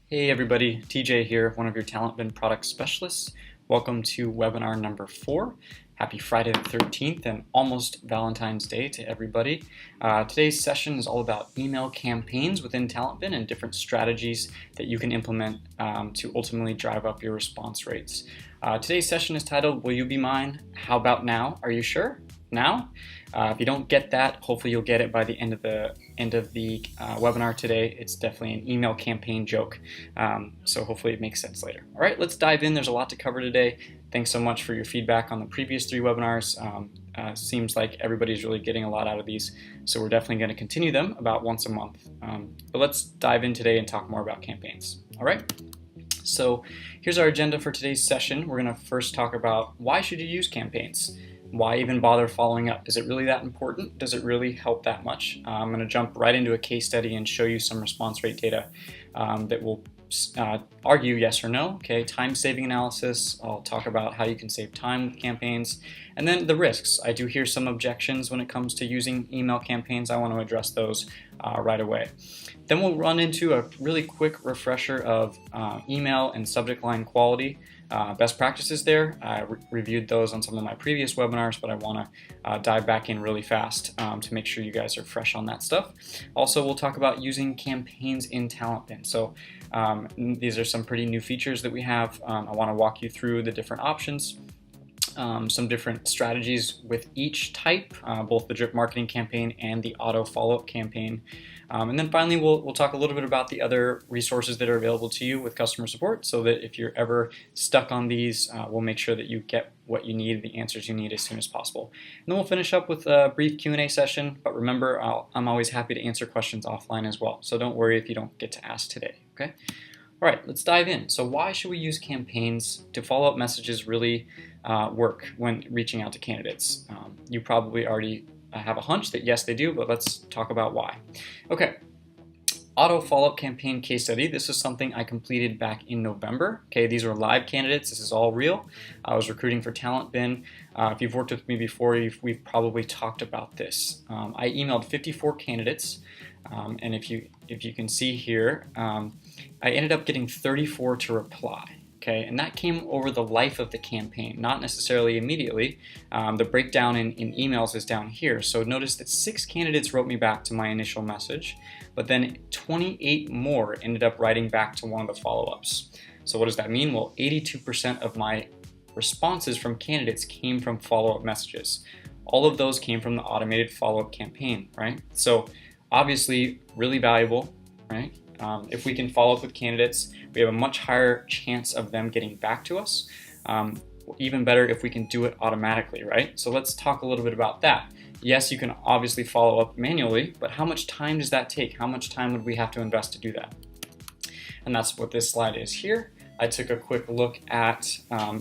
Hey everybody, TJ here, one of your TalentBin product specialists. Welcome to webinar number 4. Happy Friday the 13th and almost Valentine's Day to everybody. Today's session is all about email campaigns within TalentBin and different strategies that you can implement to ultimately drive up your response rates. Today's session is titled, Will You Be Mine? How About Now? Are you sure? Now? If you don't get that, hopefully you'll get it by the end of the webinar today. It's definitely an email campaign joke, so hopefully it makes sense later. All right, let's dive in. There's a lot to cover today. Thanks so much for your feedback on the previous 3 webinars. Seems like everybody's really getting a lot out of these, so we're definitely going to continue them about once a month. But let's dive in today and talk more about campaigns. All right. So here's our agenda for today's session. We're going to first talk about why should you use campaigns? Why even bother following up? Is it really that important? Does it really help that much? I'm going to jump right into a case study and show you some response rate data that will argue yes or no. Okay, time-saving analysis. I'll talk about how you can save time with campaigns. And then the risks. I do hear some objections when it comes to using email campaigns. I want to address those right away. Then we'll run into a really quick refresher of email and subject line quality. Best practices there. I reviewed those on some of my previous webinars, but I want to dive back in really fast to make sure you guys are fresh on that stuff. Also, we'll talk about using campaigns in TalentBin. So these are some pretty new features that we have. I want to walk you through the different options. Some different strategies with each type, both the drip marketing campaign and the auto follow-up campaign. And then finally, we'll talk a little bit about the other resources that are available to you with customer support, so that if you're ever stuck on these, we'll make sure that you get what you need, the answers you need as soon as possible. And then we'll finish up with a brief Q&A session, but remember, I'm always happy to answer questions offline as well, so don't worry if you don't get to ask today, okay? All right, let's dive in. So why should we use campaigns? To follow up messages really work when reaching out to candidates? You probably already have a hunch that yes, they do, but let's talk about why. Okay, auto follow-up campaign case study. This is something I completed back in November. Okay, these were live candidates. This is all real. I was recruiting for TalentBin. If you've worked with me before, we've probably talked about this. I emailed 54 candidates. And if you can see here, I ended up getting 34 to reply. Okay, and that came over the life of the campaign, not necessarily immediately. The breakdown in emails is down here. So notice that 6 candidates wrote me back to my initial message, but then 28 more ended up writing back to one of the follow-ups. So what does that mean? Well, 82% of my responses from candidates came from follow-up messages. All of those came from the automated follow-up campaign, right? So obviously really valuable, right? If we can follow up with candidates, we have a much higher chance of them getting back to us. Even better if we can do it automatically, right? So let's talk a little bit about that. Yes, you can obviously follow up manually, but how much time does that take? How much time would we have to invest to do that? And that's what this slide is here. I took a quick look at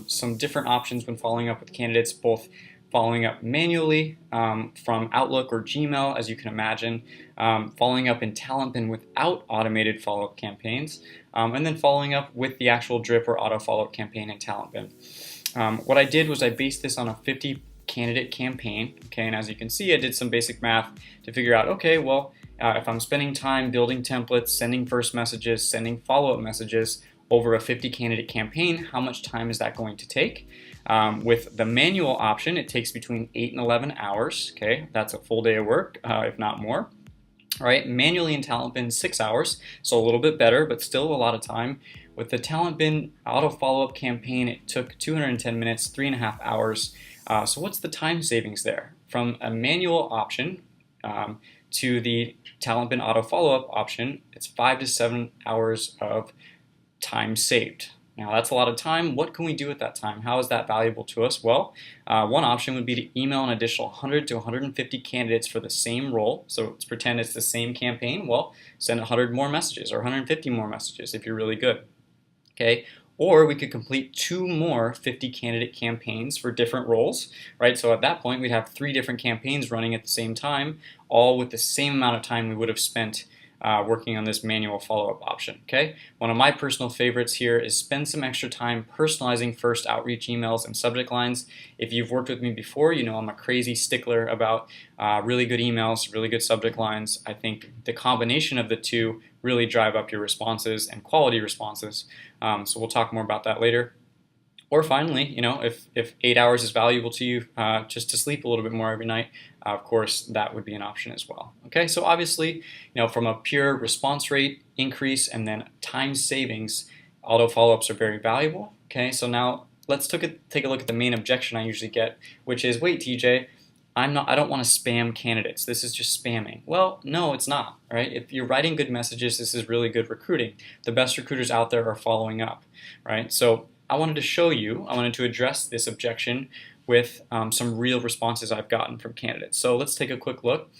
some different options when following up with candidates, both following up manually from Outlook or Gmail, as you can imagine, following up in TalentBin without automated follow-up campaigns, and then following up with the actual drip or auto follow-up campaign in TalentBin. What I did was I based this on a 50 candidate campaign, okay, and as you can see, I did some basic math to figure out, okay, well, if I'm spending time building templates, sending first messages, sending follow-up messages over a 50 candidate campaign, how much time is that going to take? With the manual option, it takes between 8 and 11 hours. Okay, that's a full day of work, if not more. All right, manually in TalentBin, 6 hours, so a little bit better, but still a lot of time. With the TalentBin auto follow-up campaign, it took 210 minutes, 3.5 hours. So what's the time savings there? From a manual option to the TalentBin auto follow-up option, it's 5 to 7 hours of time saved. Now that's a lot of time. What can we do with that time? How is that valuable to us? Well, one option would be to email an additional 100 to 150 candidates for the same role. So let's pretend it's the same campaign. Well, send 100 more messages or 150 more messages if you're really good. Okay. Or we could complete 2 more 50 candidate campaigns for different roles, right? So at that point, we'd have 3 different campaigns running at the same time, all with the same amount of time we would have spent working on this manual follow-up option. Okay, one of my personal favorites here is spend some extra time personalizing first outreach emails and subject lines. If you've worked with me before, you know I'm a crazy stickler about really good emails, really good subject lines. I think the combination of the two really drive up your responses and quality responses. So we'll talk more about that later. Or finally, you know, if 8 hours is valuable to you, just to sleep a little bit more every night, of course, that would be an option as well. Okay, so obviously, you know, from a pure response rate increase and then time savings, auto follow-ups are very valuable. Okay, so now let's take a look at the main objection I usually get, which is, wait, TJ, I don't want to spam candidates. This is just spamming. Well, no, it's not, right? If you're writing good messages, this is really good recruiting. The best recruiters out there are following up, right? So I wanted to address this objection with some real responses I've gotten from candidates. So let's take a quick look.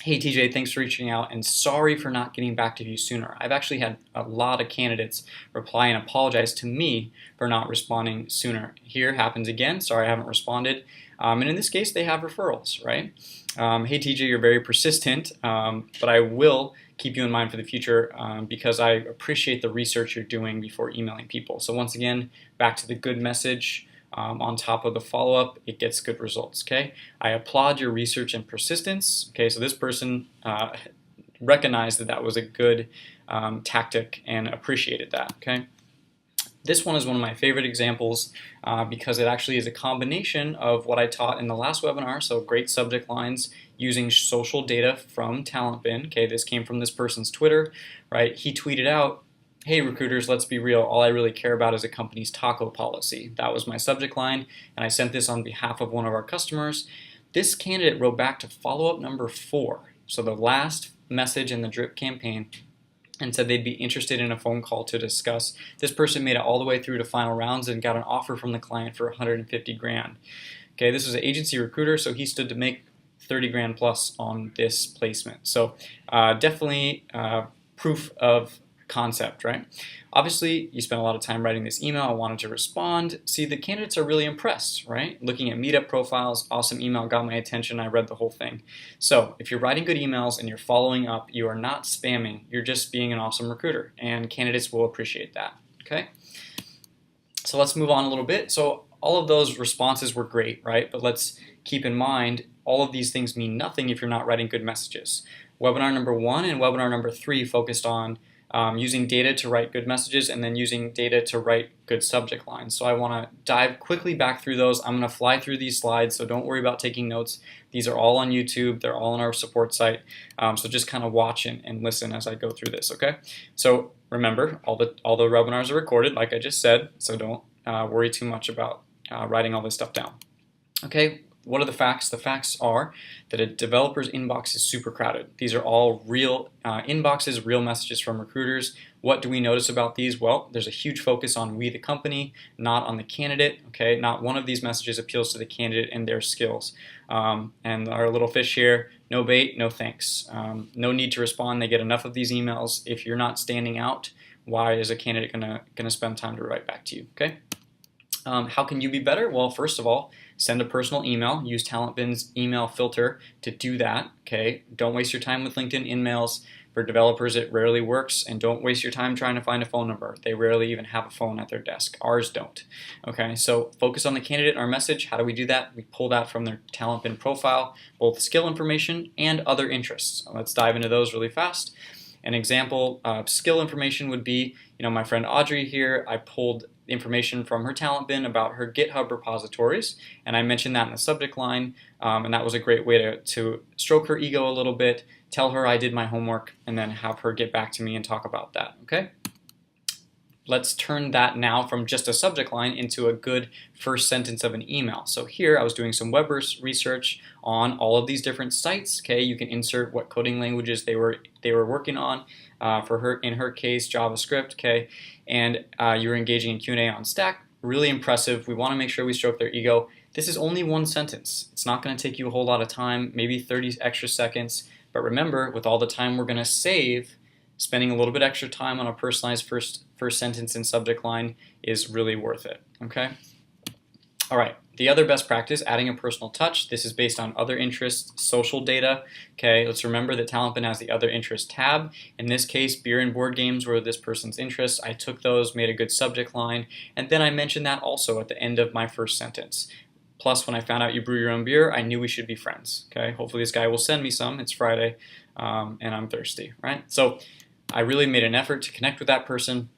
Hey TJ, thanks for reaching out and sorry for not getting back to you sooner. I've actually had a lot of candidates reply and apologize to me for not responding sooner. Here happens again, sorry I haven't responded. And in this case, they have referrals, right? Hey TJ, you're very persistent, but I will keep you in mind for the future because I appreciate the research you're doing before emailing people. So once again, back to the good message. On top of the follow-up, it gets good results, okay? I applaud your research and persistence, okay? So this person recognized that that was a good tactic and appreciated that, okay? This one is one of my favorite examples because it actually is a combination of what I taught in the last webinar, so great subject lines using social data from TalentBin, okay? This came from this person's Twitter, right? He tweeted out, hey recruiters, let's be real, all I really care about is a company's taco policy. That was my subject line, and I sent this on behalf of one of our customers. This candidate wrote back to follow-up number 4, so the last message in the drip campaign, and said they'd be interested in a phone call to discuss. This person made it all the way through to final rounds and got an offer from the client for 150 grand. Okay, this was an agency recruiter, so he stood to make 30 grand plus on this placement. So definitely proof of concept, right? Obviously, you spent a lot of time writing this email. I wanted to respond. See, the candidates are really impressed, right? Looking at meetup profiles, awesome email, got my attention. I read the whole thing. So if you're writing good emails and you're following up, you are not spamming. You're just being an awesome recruiter, and candidates will appreciate that, okay? So let's move on a little bit. So all of those responses were great, right? But let's keep in mind, all of these things mean nothing if you're not writing good messages. Webinar number 1 and webinar number 3 focused on using data to write good messages and then using data to write good subject lines. So I want to dive quickly back through those. I'm going to fly through these slides, so don't worry about taking notes. These are all on YouTube. They're all on our support site. So just kind of watch and listen as I go through this, okay? So remember, all the webinars are recorded, like I just said, so don't worry too much about writing all this stuff down. Okay, what are the facts? The facts are that a developer's inbox is super crowded. These are all real inboxes, real messages from recruiters. What do we notice about these? Well, there's a huge focus on we the company, not on the candidate. Okay, not one of these messages appeals to the candidate and their skills. And our little fish here, no bait, no thanks. No need to respond. They get enough of these emails. If you're not standing out, why is a candidate gonna spend time to write back to you? Okay. How can you be better? Well, first of all, send a personal email. Use TalentBin's email filter to do that. Okay, don't waste your time with LinkedIn InMails. For developers, it rarely works, and don't waste your time trying to find a phone number. They rarely even have a phone at their desk. Ours don't. Okay, so focus on the candidate in our message. How do we do that? We pull that from their TalentBin profile, both skill information and other interests. Let's dive into those really fast. An example of skill information would be, my friend Audrey here, I pulled information from her TalentBin about her GitHub repositories, and I mentioned that in the subject line, and that was a great way to stroke her ego a little bit, tell her I did my homework, and then have her get back to me and talk about that, okay? Let's turn that now from just a subject line into a good first sentence of an email. So here I was doing some web research on all of these different sites. Okay, you can insert what coding languages they were working on. For her, in her case, JavaScript. Okay, and you were engaging in Q&A on Stack. Really impressive. We want to make sure we stroke their ego. This is only one sentence. It's not going to take you a whole lot of time, maybe 30 extra seconds. But remember, with all the time we're going to save, spending a little bit extra time on a personalized first sentence and subject line is really worth it, okay? All right, The other best practice, adding a personal touch. This is based on other interests, social data. Okay, let's remember that TalentBin has the other interest tab. In this case, beer and board games were this person's interests. I took those, made a good subject line, and then I mentioned that also at the end of my first sentence. Plus, when I found out you brew your own beer, I knew we should be friends. Okay, hopefully this guy will send me some. It's Friday, and I'm thirsty, right? So I really made an effort to connect with that person.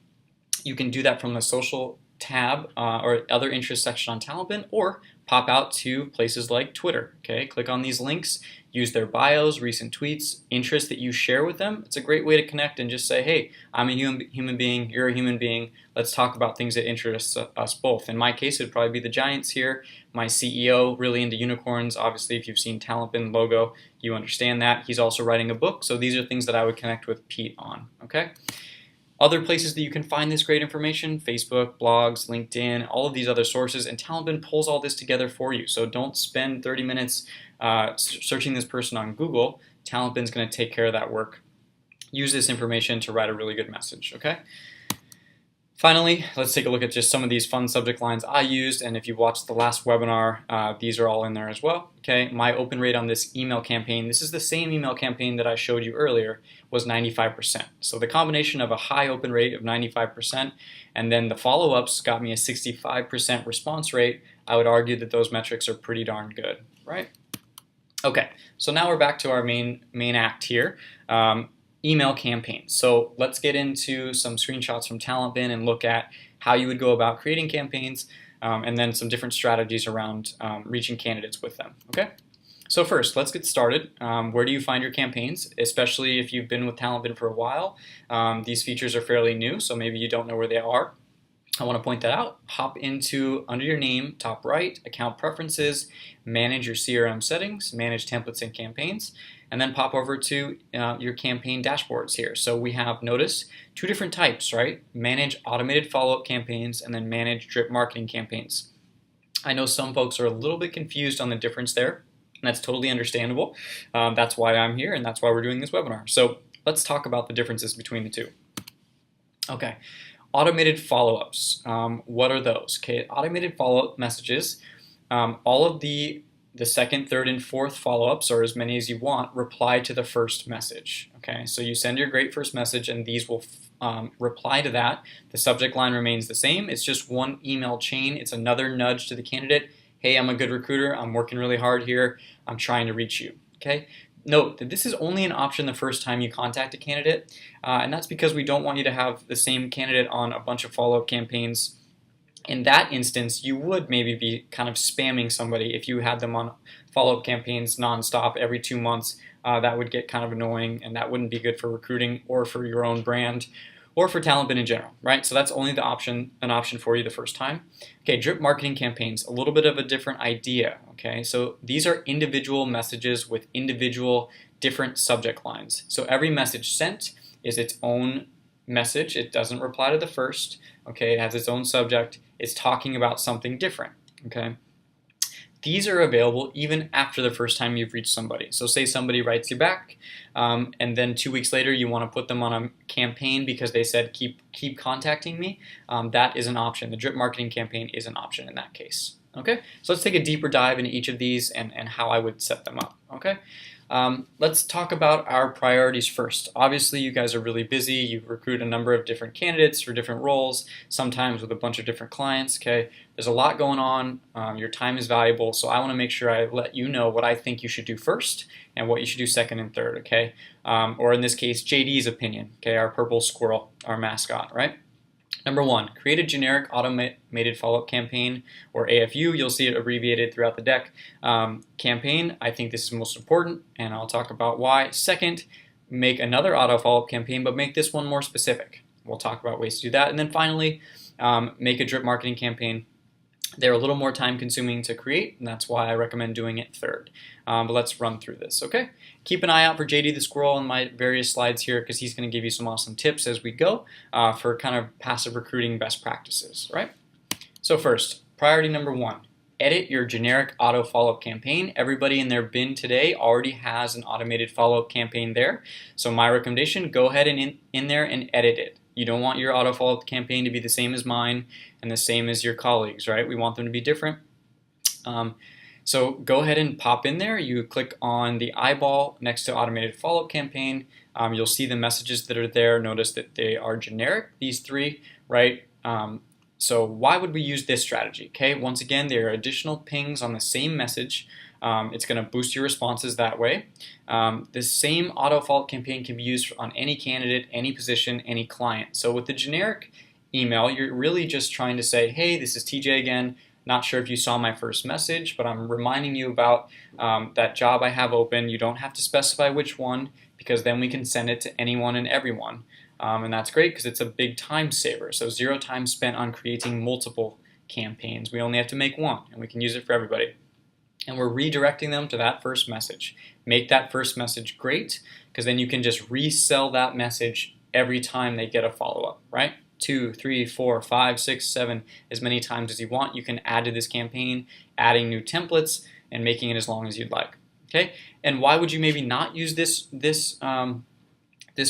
You can do that from the social tab or other interest section on TalentBin, or pop out to places like Twitter. Okay, click on these links, use their bios, recent tweets, interests that you share with them. It's a great way to connect and just say, hey, I'm a human being, you're a human being. Let's talk about things that interest us both. In my case, it'd probably be the Giants here. My CEO, really into unicorns. Obviously, if you've seen TalentBin logo, you understand that. He's also writing a book, so these are things that I would connect with Pete on. Okay. Other places that you can find this great information, Facebook, blogs, LinkedIn, all of these other sources, and TalentBin pulls all this together for you. So don't spend 30 minutes searching this person on Google. TalentBin's going to take care of that work. Use this information to write a really good message, okay? Finally, let's take a look at just some of these fun subject lines I used, and if you watched the last webinar, these are all in there as well. Okay, my open rate on this email campaign, this is the same email campaign that I showed you earlier, was 95%. So the combination of a high open rate of 95% and then the follow-ups got me a 65% response rate. I would argue that those metrics are pretty darn good, right? Okay, so now we're back to our main act here. Email campaigns. So let's get into some screenshots from TalentBin and look at how you would go about creating campaigns and then some different strategies around reaching candidates with them. Okay. So first, let's get started. Where do you find your campaigns? Especially if you've been with TalentBin for a while. These features are fairly new, so maybe you don't know where they are. I want to point that out. Hop into, under your name, top right, account preferences, manage your CRM settings, manage templates and campaigns, and then pop over to your campaign dashboards here. So we have, notice, two different types, right? Manage automated follow-up campaigns and then manage drip marketing campaigns. I know some folks are a little bit confused on the difference there, and that's totally understandable. That's why I'm here and that's why we're doing this webinar. So let's talk about the differences between the two. Okay. Automated follow-ups, what are those? Okay, automated follow-up messages, all of the second, third, and fourth follow-ups, or as many as you want, reply to the first message. Okay, so you send your great first message and these will reply to that. The subject line remains the same. It's just one email chain. It's another nudge to the candidate. Hey, I'm a good recruiter. I'm working really hard here. I'm trying to reach you. Okay. Note that this is only an option the first time you contact a candidate, and that's because we don't want you to have the same candidate on a bunch of follow-up campaigns. In that instance, you would maybe be kind of spamming somebody if you had them on follow-up campaigns nonstop every 2 months. That would get kind of annoying, and that wouldn't be good for recruiting or for your own brand or for TalentBin in general, right? So that's only an option for you the first time. Okay, drip marketing campaigns, a little bit of a different idea, okay? So these are individual messages with individual different subject lines. So every message sent is its own message. It doesn't reply to the first, okay? It has its own subject. It's talking about something different, okay? These are available even after the first time you've reached somebody. So say somebody writes you back, and then 2 weeks later you want to put them on a campaign because they said keep contacting me. That is an option. The drip marketing campaign is an option in that case. Okay, so let's take a deeper dive into each of these and how I would set them up. Okay. Let's talk about our priorities first. Obviously, you guys are really busy. You recruit a number of different candidates for different roles, sometimes with a bunch of different clients. Okay, there's a lot going on. Your time is valuable, so I want to make sure I let you know what I think you should do first and what you should do second and third. Okay, or in this case, JD's opinion. Okay, our purple squirrel, our mascot, right? Number 1, create a generic automated follow-up campaign, or AFU. You'll see it abbreviated throughout the deck. Campaign, I think this is most important, and I'll talk about why. Second, make another auto follow-up campaign, but make this one more specific. We'll talk about ways to do that. And then finally, make a drip marketing campaign. They're a little more time consuming to create, and that's why I recommend doing it third. But let's run through this, okay? Keep an eye out for JD the Squirrel on my various slides here because he's going to give you some awesome tips as we go for kind of passive recruiting best practices, right? So first, priority number 1, edit your generic auto follow-up campaign. Everybody in their bin today already has an automated follow-up campaign there. So my recommendation, go ahead and in there and edit it. You don't want your auto follow-up campaign to be the same as mine and the same as your colleagues, right? We want them to be different. So go ahead and pop in there. You click on the eyeball next to automated follow-up campaign. You'll see the messages that are there. Notice that they are generic, these three, right? So why would we use this strategy? Okay, once again, there are additional pings on the same message. It's going to boost your responses that way. This same auto follow-up campaign can be used on any candidate, any position, any client. So with the generic email, you're really just trying to say, hey, this is TJ again. Not sure if you saw my first message, but I'm reminding you about that job I have open. You don't have to specify which one, because then we can send it to anyone and everyone. And that's great because it's a big time saver. So 0 time spent on creating multiple campaigns. We only have to make one, and we can use it for everybody. And we're redirecting them to that first message. Make that first message great, because then you can just resell that message every time they get a follow-up, right? 2, 3, 4, 5, 6, 7, as many times as you want. You can add to this campaign, adding new templates and making it as long as you'd like. Okay, and why would you maybe not use this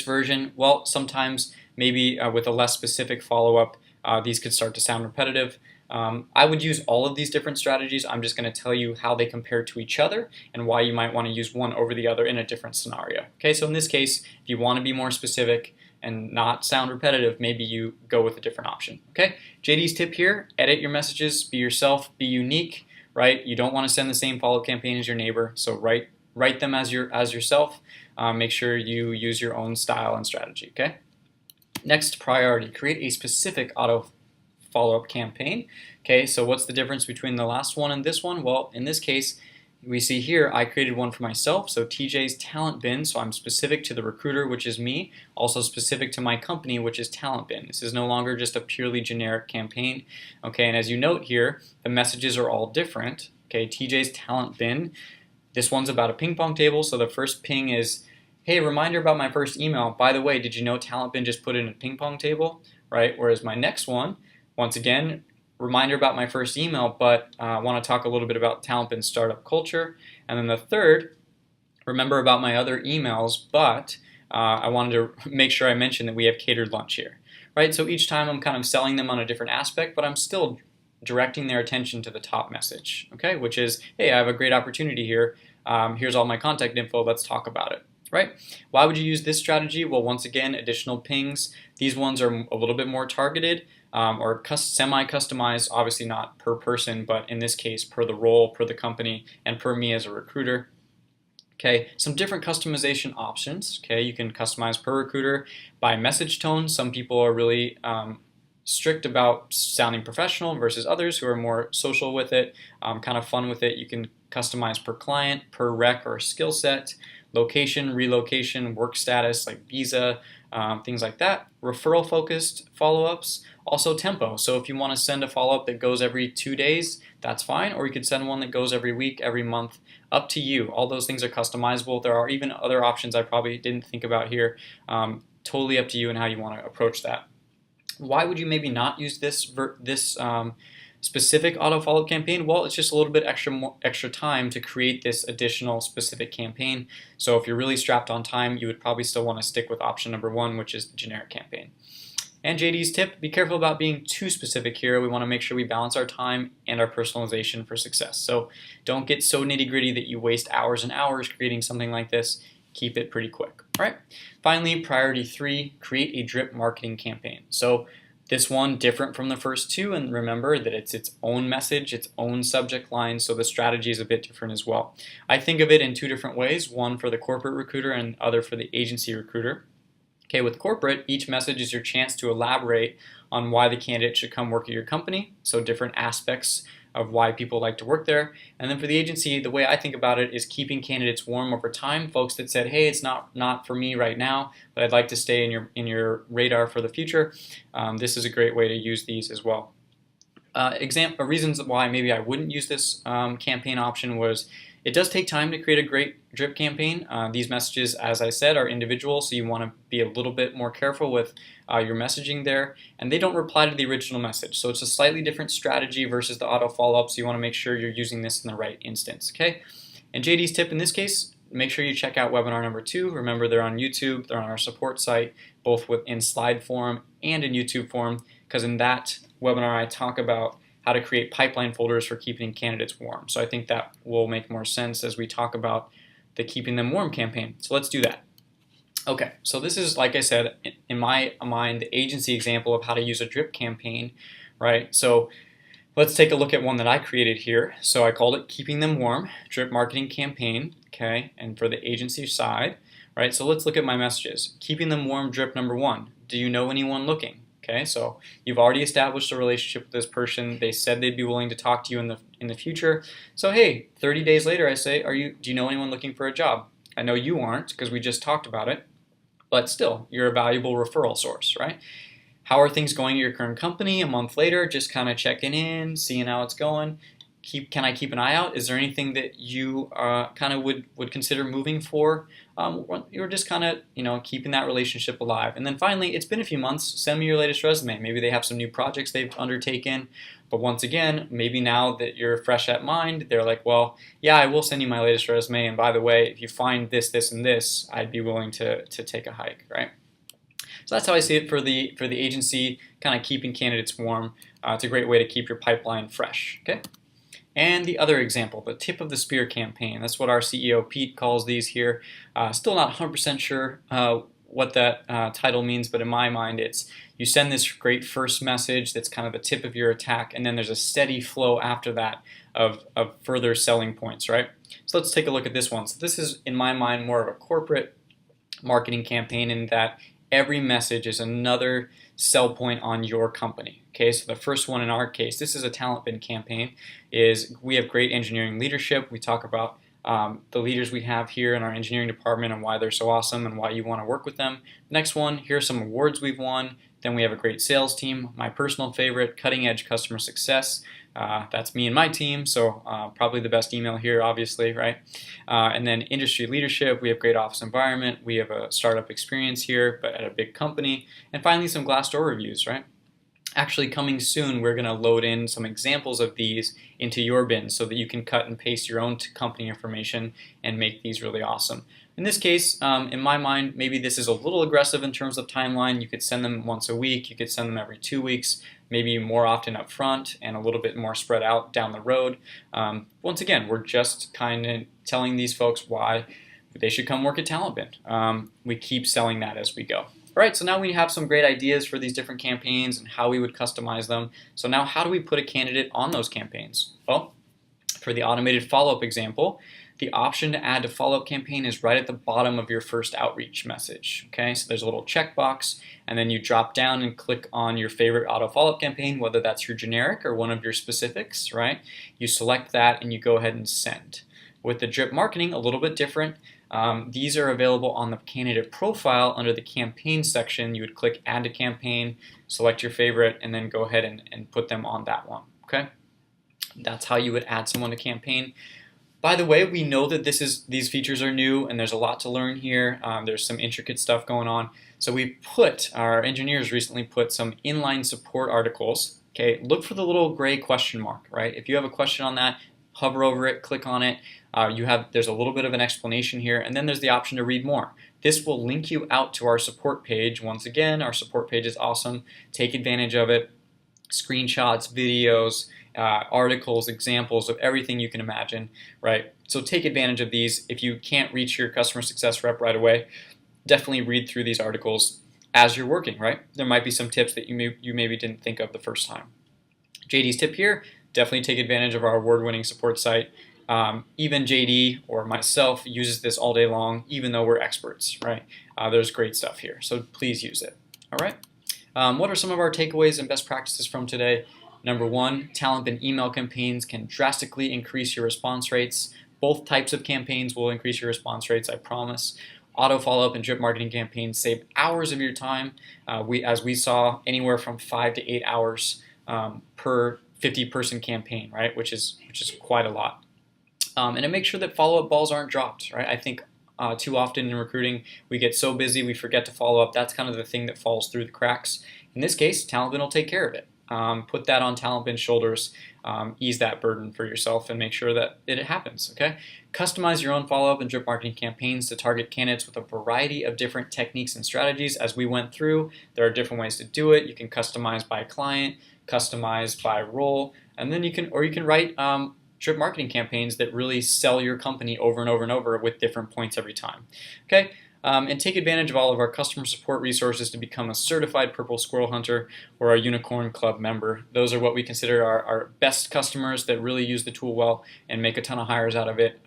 version? Well, sometimes maybe with a less specific follow-up, these could start to sound repetitive. I would use all of these different strategies. I'm just going to tell you how they compare to each other and why you might want to use one over the other in a different scenario. Okay, so in this case, if you want to be more specific and not sound repetitive, maybe you go with a different option. Okay, JD's tip here: edit your messages, be yourself, be unique. Right? You don't want to send the same follow-up campaign as your neighbor, so write them as yourself. Make sure you use your own style and strategy. Okay. Next priority: create a specific auto follow-up campaign. Okay, so what's the difference between the last one and this one? Well, in this case, we see here I created one for myself, so TJ's Talent Bin, so I'm specific to the recruiter, which is me, also specific to my company, which is TalentBin. This is no longer just a purely generic campaign. Okay, and as you note here, the messages are all different. Okay, TJ's Talent Bin, this one's about a ping pong table, so the first ping is, hey, reminder about my first email. By the way, did you know TalentBin just put in a ping pong table, right? Whereas my next one, once again, reminder about my first email, but I want to talk a little bit about TalentBin startup culture. And then the third, remember about my other emails, but I wanted to make sure I mentioned that we have catered lunch here, right? So each time I'm kind of selling them on a different aspect, but I'm still directing their attention to the top message, okay? Which is, hey, I have a great opportunity here. Here's all my contact info. Let's talk about it. Right? Why would you use this strategy? Well, once again, additional pings. These ones are a little bit more targeted or semi-customized, obviously not per person, but in this case, per the role, per the company, and per me as a recruiter. Okay, some different customization options. Okay, you can customize per recruiter by message tone. Some people are really strict about sounding professional versus others who are more social with it, kind of fun with it. You can customize per client, per rec or skill set, location, relocation, work status like visa, things like that. Referral focused follow-ups, also tempo. So if you want to send a follow-up that goes every 2 days, that's fine, or you could send one that goes every week, every month, up to you. All those things are customizable. There are even other options I probably didn't think about here. Totally up to you and how you want to approach that. Why would you maybe not use this specific auto follow-up campaign? Well, it's just a little bit extra time to create this additional specific campaign. So if you're really strapped on time, you would probably still want to stick with option number 1, which is the generic campaign. And JD's tip: be careful about being too specific here. We want to make sure we balance our time and our personalization for success. So don't get so nitty-gritty that you waste hours and hours creating something like this. Keep it pretty quick. All right. Finally, priority 3, create a drip marketing campaign. So this one different from the first 2, and remember that it's its own message, its own subject line, so the strategy is a bit different as well. I think of it in 2 different ways, one for the corporate recruiter and other for the agency recruiter. Okay, with corporate, each message is your chance to elaborate on why the candidate should come work at your company, so different aspects of why people like to work there. And then for the agency, the way I think about it is keeping candidates warm over time, folks that said, hey, it's not for me right now, but I'd like to stay in your radar for the future. This is a great way to use these as well. Reasons why maybe I wouldn't use this campaign option was it does take time to create a great drip campaign. These messages, as I said, are individual, so you want to be a little bit more careful with your messaging there. And they don't reply to the original message, so it's a slightly different strategy versus the auto follow-up, so you want to make sure you're using this in the right instance. Okay. And JD's tip in this case: make sure you check out webinar number 2. Remember, they're on YouTube, they're on our support site, both in slide form and in YouTube form, because in that webinar I talk about how to create pipeline folders for keeping candidates warm. So I think that will make more sense as we talk about the keeping them warm campaign. So let's do that. Okay, so this is, like I said, in my mind, the agency example of how to use a drip campaign, right? So let's take a look at one that I created here. So I called it Keeping Them Warm, Drip Marketing Campaign, okay? And for the agency side, right? So let's look at my messages. Keeping them warm, drip number 1. Do you know anyone looking? Okay, so you've already established a relationship with this person. They said they'd be willing to talk to you in the future. So hey, 30 days later I say, do you know anyone looking for a job? I know you aren't because we just talked about it, but still, you're a valuable referral source, right? How are things going at your current company? A month later, just kind of checking in, seeing how it's going. Can I keep an eye out? Is there anything that you kind of would consider moving for? You're just kind of keeping that relationship alive. And then finally, it's been a few months. Send me your latest resume. Maybe they have some new projects they've undertaken. But once again, maybe now that you're fresh at mind, they're like, well, yeah, I will send you my latest resume. And by the way, if you find this, this, and this, I'd be willing to take a hike, right? So that's how I see it for the agency, kind of keeping candidates warm. It's a great way to keep your pipeline fresh. Okay. And the other example, the tip of the spear campaign. That's what our CEO Pete calls these here. Still not 100% sure what that title means, but in my mind, it's you send this great first message that's kind of the tip of your attack, and then there's a steady flow after that of further selling points, right? So let's take a look at this one. So this is, in my mind, more of a corporate marketing campaign in that every message is another sell point on your company. Okay, so the first one in our case, this is a TalentBin campaign, is we have great engineering leadership. We talk about the leaders we have here in our engineering department and why they're so awesome and why you want to work with them. Next one, here are some awards we've won. Then we have a great sales team. My personal favorite, cutting edge customer success. That's me and my team, so probably the best email here, obviously, right? And then industry leadership, we have great office environment, we have a startup experience here, but at a big company, and finally some Glassdoor reviews, right? Actually, coming soon, we're going to load in some examples of these into your bin so that you can cut and paste your own company information and make these really awesome. In this case, in my mind, maybe this is a little aggressive in terms of timeline. You could send them once a week, you could send them every 2 weeks, maybe more often up front and a little bit more spread out down the road. Once again, we're just kind of telling these folks why they should come work at TalentBin. We keep selling that as we go. All right, so now we have some great ideas for these different campaigns and how we would customize them. So now how do we put a candidate on those campaigns? Well, for the automated follow-up example, the option to add to follow-up campaign is right at the bottom of your first outreach message. Okay, so there's a little checkbox, and then you drop down and click on your favorite auto follow-up campaign, whether that's your generic or one of your specifics, right? You select that and you go ahead and send. With the drip marketing, a little bit different. These are available on the candidate profile under the campaign section. You would click add to campaign, select your favorite, and then go ahead and put them on that one. Okay, that's how you would add someone to campaign. By the way, we know that these features are new and there's a lot to learn here. There's some intricate stuff going on. So our engineers recently put some inline support articles. Okay, look for the little gray question mark, right? If you have a question on that, hover over it, click on it. There's a little bit of an explanation here, and then there's the option to read more. This will link you out to our support page. Once again, our support page is awesome. Take advantage of it. Screenshots, videos, articles, examples of everything you can imagine, right? So take advantage of these. If you can't reach your customer success rep right away, definitely read through these articles as you're working, right? There might be some tips that you maybe didn't think of the first time. JD's tip here, definitely take advantage of our award-winning support site. Even JD or myself uses this all day long, even though we're experts, right? There's great stuff here, so please use it. All right. What are some of our takeaways and best practices from today? Number one, TalentBin email campaigns can drastically increase your response rates. Both types of campaigns will increase your response rates, I promise. Auto follow-up and drip marketing campaigns save hours of your time. As we saw, anywhere from 5 to 8 hours per 50-person campaign, right? Which is quite a lot. And to make sure that follow-up balls aren't dropped, right? I think too often in recruiting, we get so busy we forget to follow up. That's kind of the thing that falls through the cracks. In this case, TalentBin will take care of it. Put that on TalentBin's shoulders, ease that burden for yourself, and make sure that it happens, okay? Customize your own follow-up and drip marketing campaigns to target candidates with a variety of different techniques and strategies. As we went through, there are different ways to do it. You can customize by client, customize by role. And then you can write drip marketing campaigns that really sell your company over and over and over with different points every time. Okay. And take advantage of all of our customer support resources to become a certified Purple Squirrel Hunter or a Unicorn Club member. Those are what we consider our best customers that really use the tool well and make a ton of hires out of it.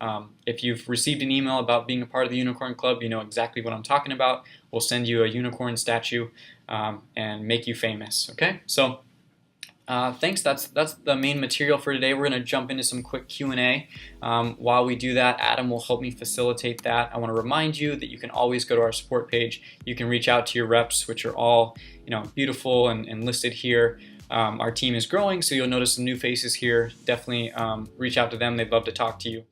If you've received an email about being a part of the Unicorn Club, you know exactly what I'm talking about. We'll send you a unicorn statue and make you famous. Okay, so thanks. That's the main material for today. We're going to jump into some quick Q&A. While we do that, Adam will help me facilitate that. I want to remind you that you can always go to our support page. You can reach out to your reps, which are all beautiful and listed here. Our team is growing, so you'll notice some new faces here. Definitely reach out to them. They'd love to talk to you.